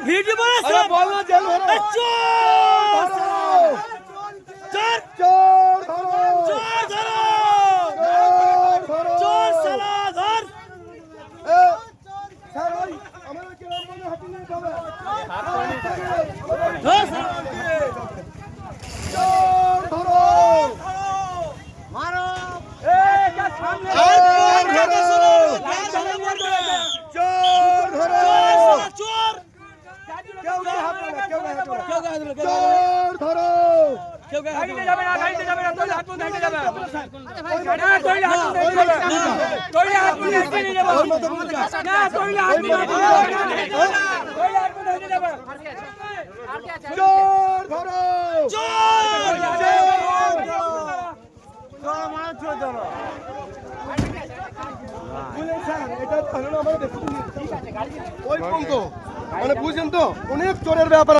Video বানাচ্ছ বল না jail ধরো চোর চোর চোর ধরো চোর ধরো ধরো চোর শালা ধর স্যার ওই আমাদের কেরাম বলে হাঁটি নিয়ে যাবে ধর চোর ধরো মারো সামনে চোর চোর ধরো চোর কেউ গায়ে হাত দেবে না, কেউ গায়ে হাত দেবে না। কেউ গায়ে দিল চোর ধরো কেউ গায়ে গাড়িতে যাবে না গাড়িতে যাবে না তোলে হাত পা ধরে যাবে না তোলে হাত পা ধরে যাবে তোলে হাত পা ধরে যাবে ওর মতো বলছে না তোলে হাত পা ধরে যাবে চোর ধরো চোর বুঝলেন স্যার এটা তাহলে আমরা দেখুন ওই পঙ্ক মানে বুঝছেন তো অনেক চোরের ব্যাপার